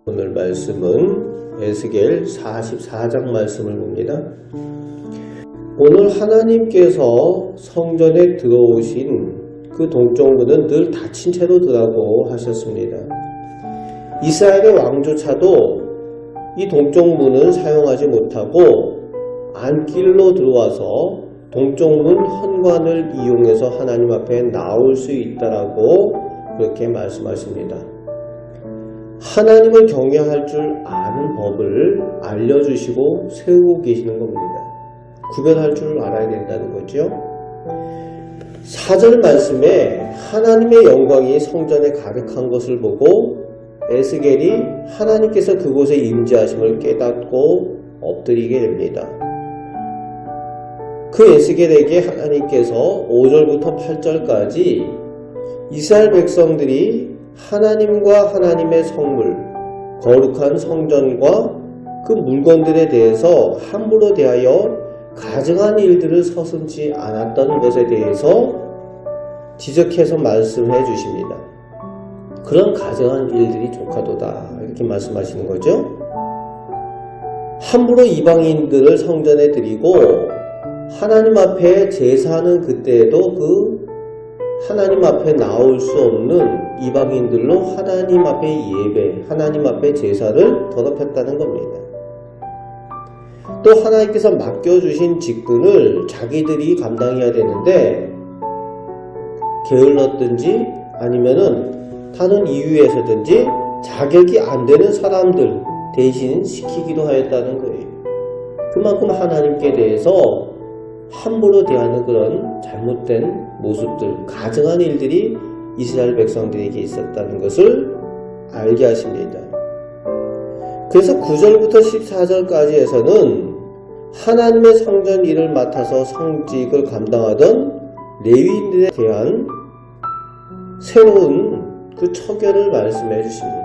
오늘 말씀은 에스겔 44장 말씀을 봅니다. 오늘 하나님께서 성전에 들어오신 그 동쪽문은 늘 닫힌 채로 들어가고 하셨습니다. 이스라엘의 왕조차도 이 동쪽문은 사용하지 못하고 안길로 들어와서 동쪽문 현관을 이용해서 하나님 앞에 나올 수 있다라고 그렇게 말씀하십니다. 하나님을 경외할 줄 아는 법을 알려주시고 세우고 계시는 겁니다. 구별할 줄 알아야 된다는 거죠. 4절 말씀에 하나님의 영광이 성전에 가득한 것을 보고 에스겔이 하나님께서 그곳에 임재하심을 깨닫고 엎드리게 됩니다. 그 에스겔에게 하나님께서 5절부터 8절까지 이스라엘 백성들이 하나님과 하나님의 성물, 거룩한 성전과 그 물건들에 대해서 함부로 대하여 가증한 일들을 서슴지 않았던 것에 대해서 지적해서 말씀해 주십니다. 그런 가증한 일들이 조카도다 이렇게 말씀하시는 거죠. 함부로 이방인들을 성전에 드리고 하나님 앞에 제사하는 그때에도 그 하나님 앞에 나올 수 없는 이방인들로 하나님 앞에 예배, 하나님 앞에 제사를 더럽혔다는 겁니다. 또 하나님께서 맡겨주신 직분을 자기들이 감당해야 되는데 게을렀든지 아니면은 다른 이유에서든지 자격이 안 되는 사람들 대신 시키기도 하였다는 거예요. 그만큼 하나님께 대해서 함부로 대하는 그런 잘못된 모습들, 가증한 일들이 이스라엘 백성들에게 있었다는 것을 알게 하십니다. 그래서 9절부터 14절까지에서는 하나님의 성전 일을 맡아서 성직을 감당하던 레위인들에 대한 새로운 그 처결을 말씀해 주십니다.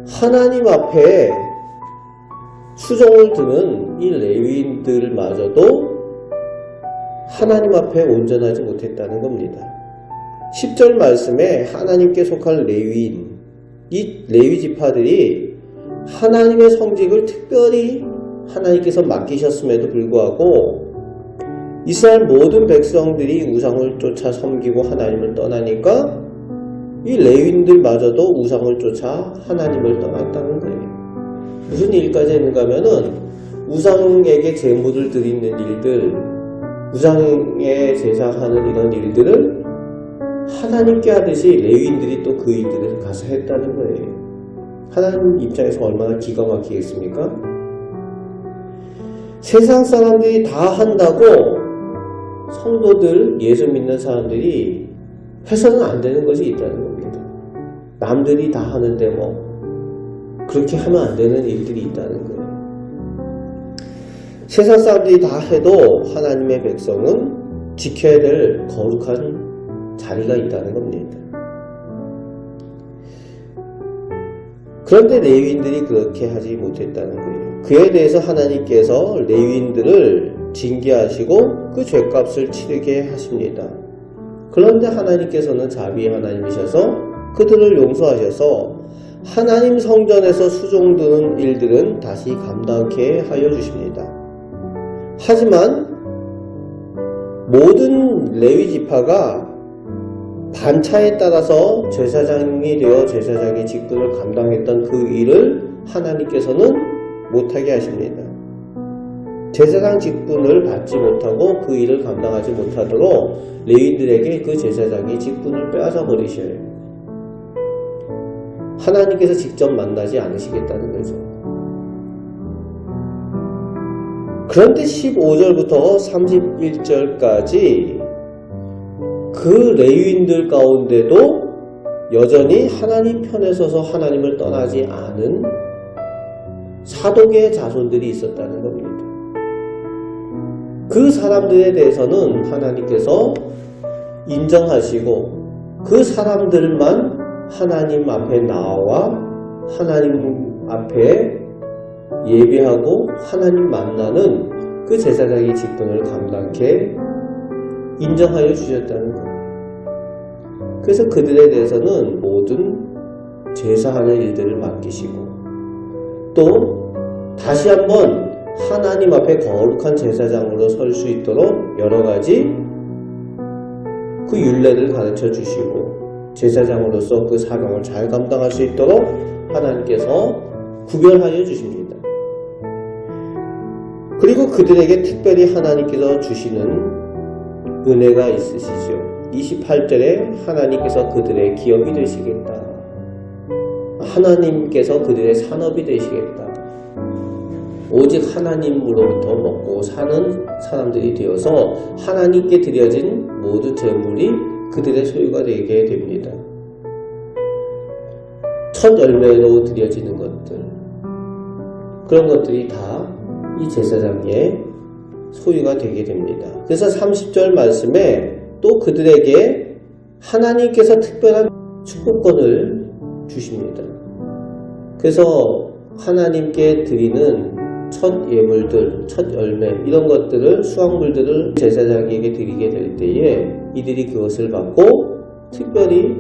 하나님 앞에 수종을 드는 이 레위인들마저도 하나님 앞에 온전하지 못했다는 겁니다. 10절 말씀에 하나님께 속할 레위인, 이 레위 지파들이 하나님의 성직을 특별히 하나님께서 맡기셨음에도 불구하고 이스라엘 모든 백성들이 우상을 쫓아 섬기고 하나님을 떠나니까 이 레위인들마저도 우상을 쫓아 하나님을 떠났다는 거예요. 무슨 일까지 했는가 하면은 우상에게 제물을 드리는 일들, 우상에 제사하는 이런 일들을 하나님께 하듯이 레위인들이 또 그 일들을 가서 했다는 거예요. 하나님 입장에서 얼마나 기가 막히겠습니까? 세상 사람들이 다 한다고 성도들, 예수 믿는 사람들이 해서는 안 되는 것이 있다는 겁니다. 남들이 다 하는데 뭐 그렇게 하면 안 되는 일들이 있다는 거예요. 세상 사람들이 다 해도 하나님의 백성은 지켜야 될 거룩한 자리가 있다는 겁니다. 그런데 레위인들이 그렇게 하지 못했다는 거예요. 그에 대해서 하나님께서 레위인들을 징계하시고 그 죄값을 치르게 하십니다. 그런데 하나님께서는 자비의 하나님이셔서 그들을 용서하셔서 하나님 성전에서 수종드는 일들은 다시 감당케 하여 주십니다. 하지만 모든 레위 지파가 반차에 따라서 제사장이 되어 제사장의 직분을 감당했던 그 일을 하나님께서는 못하게 하십니다. 제사장 직분을 받지 못하고 그 일을 감당하지 못하도록 레위인들에게 그 제사장의 직분을 빼앗아 버리셔요. 하나님께서 직접 만나지 않으시겠다는 거죠. 그런데 15절부터 31절까지 그 레위인들 가운데도 여전히 하나님 편에 서서 하나님을 떠나지 않은 사독의 자손들이 있었다는 겁니다. 그 사람들에 대해서는 하나님께서 인정하시고 그 사람들만 하나님 앞에 나와 하나님 앞에 예배하고 하나님 만나는 그 제사장의 직분을 감당케 인정하여 주셨다는 것. 그래서 그들에 대해서는 모든 제사하는 일들을 맡기시고 또 다시 한번 하나님 앞에 거룩한 제사장으로 설 수 있도록 여러 가지 그 율례를 가르쳐 주시고 제사장으로서 그 사명을 잘 감당할 수 있도록 하나님께서 구별하여 주십니다. 그리고 그들에게 특별히 하나님께서 주시는 은혜가 있으시죠. 28절에 하나님께서 그들의 기업이 되시겠다. 하나님께서 그들의 산업이 되시겠다. 오직 하나님으로부터 먹고 사는 사람들이 되어서 하나님께 드려진 모든 재물이 그들의 소유가 되게 됩니다. 첫 열매로 드려지는 것들, 그런 것들이 다 이 제사장의 소유가 되게 됩니다. 그래서 30절 말씀에 또 그들에게 하나님께서 특별한 축복권을 주십니다. 그래서 하나님께 드리는 첫 예물들, 첫 열매 이런 것들을 수확물들을 제사장에게 드리게 될 때에 이들이 그것을 받고 특별히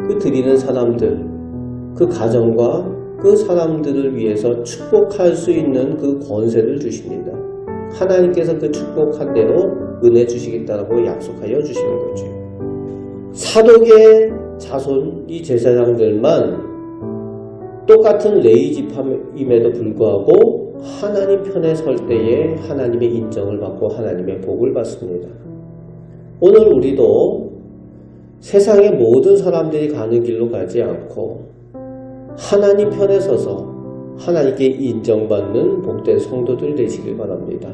그 드리는 사람들, 그 가정과 그 사람들을 위해서 축복할 수 있는 그 권세를 주십니다. 하나님께서 그 축복한 대로 은혜 주시겠다고 약속하여 주시는 거죠. 사독의 자손 이 제사장들만 똑같은 레위 지파임에도 불구하고 하나님 편에 설 때에 하나님의 인정을 받고 하나님의 복을 받습니다. 오늘 우리도 세상의 모든 사람들이 가는 길로 가지 않고 하나님 편에 서서 하나님께 인정받는 복된 성도들 되시길 바랍니다.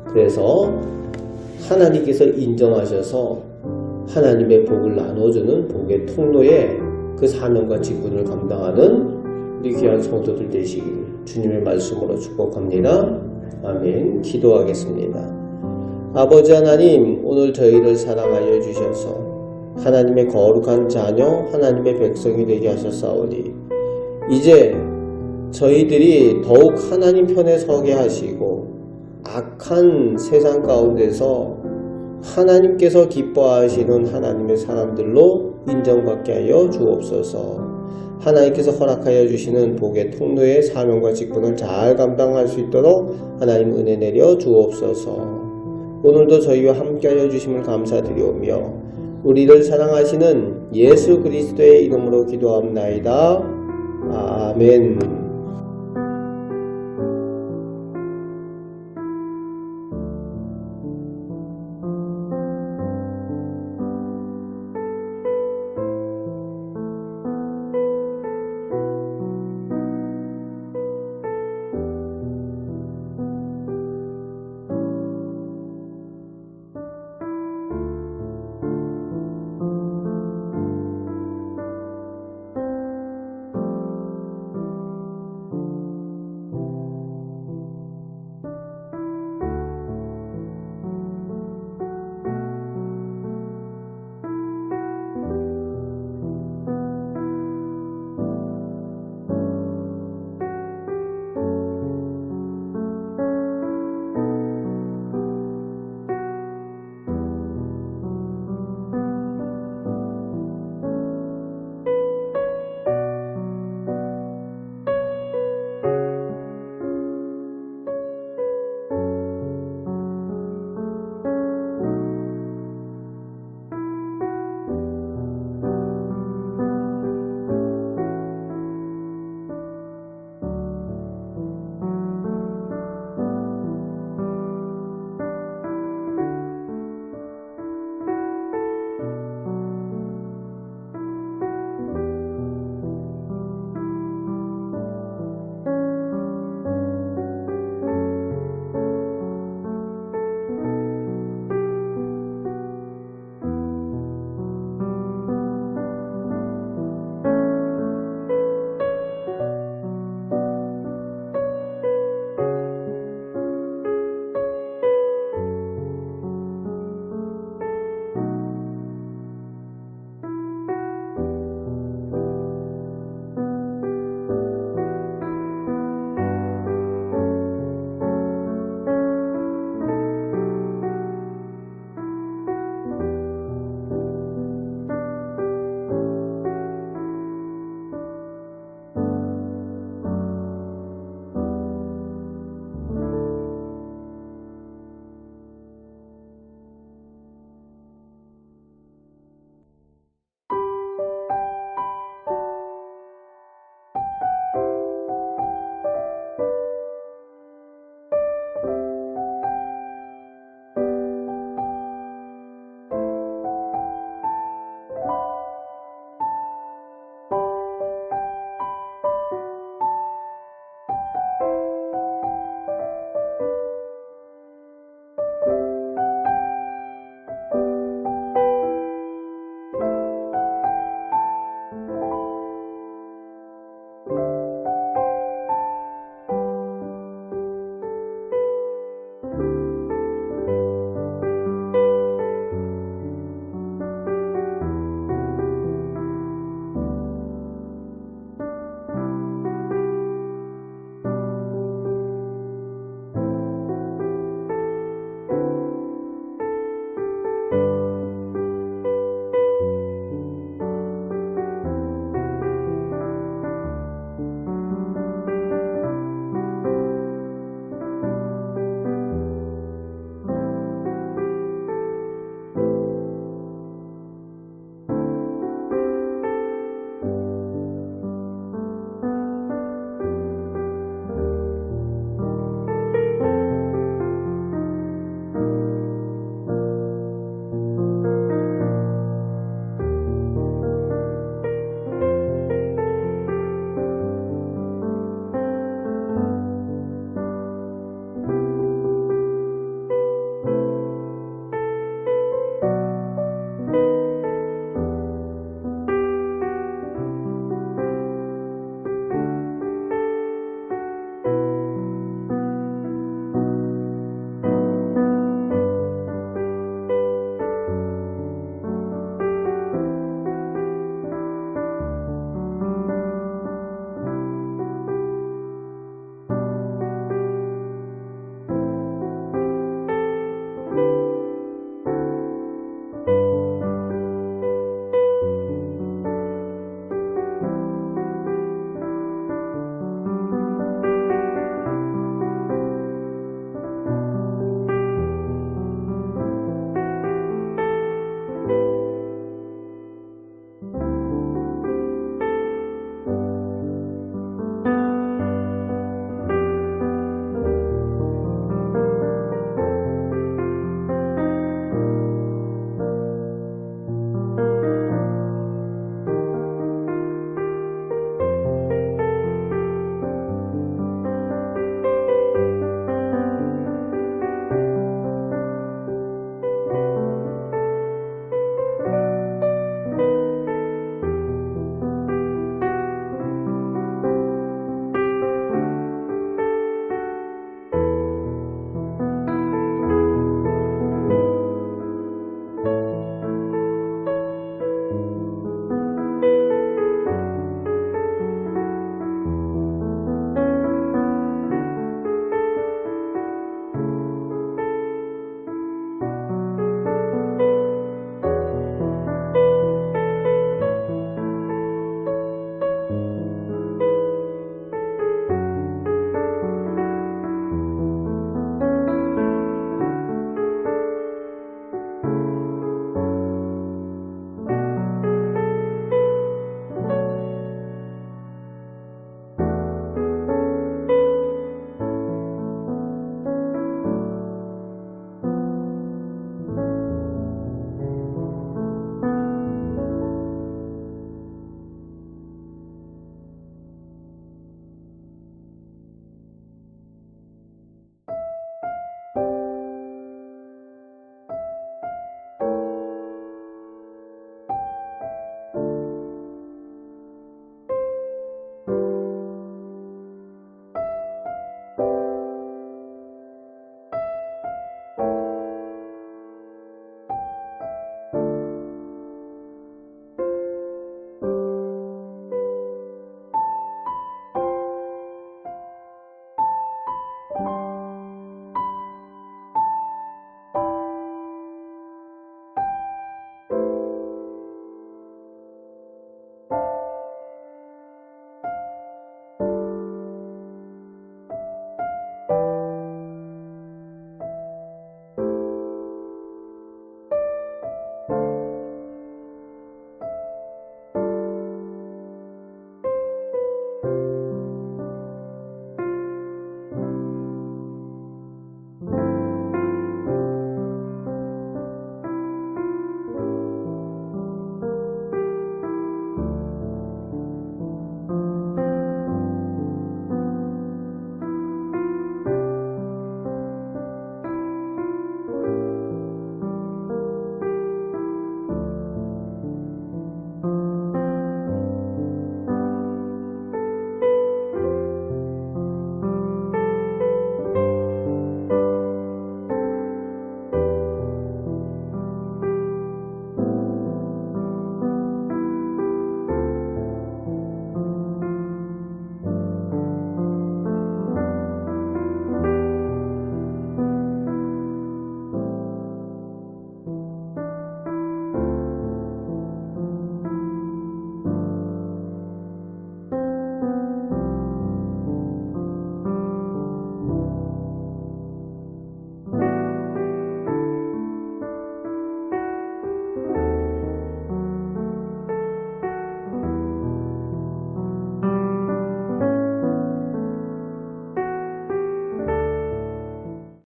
그래서 하나님께서 인정하셔서 하나님의 복을 나눠주는 복의 통로에 그 사명과 직분을 감당하는 우리 귀한 성도들 되시길 주님의 말씀으로 축복합니다. 아멘. 기도하겠습니다. 아버지 하나님, 오늘 저희를 사랑하여 주셔서 하나님의 거룩한 자녀, 하나님의 백성이 되게 하셨사오니 이제 저희들이 더욱 하나님 편에 서게 하시고 악한 세상 가운데서 하나님께서 기뻐하시는 하나님의 사람들로 인정받게 하여 주옵소서. 하나님께서 허락하여 주시는 복의 통로의 사명과 직분을 잘 감당할 수 있도록 하나님 은혜 내려 주옵소서. 오늘도 저희와 함께하여 주심을 감사드리오며 우리를 사랑하시는 예수 그리스도의 이름으로 기도합나이다. 아멘.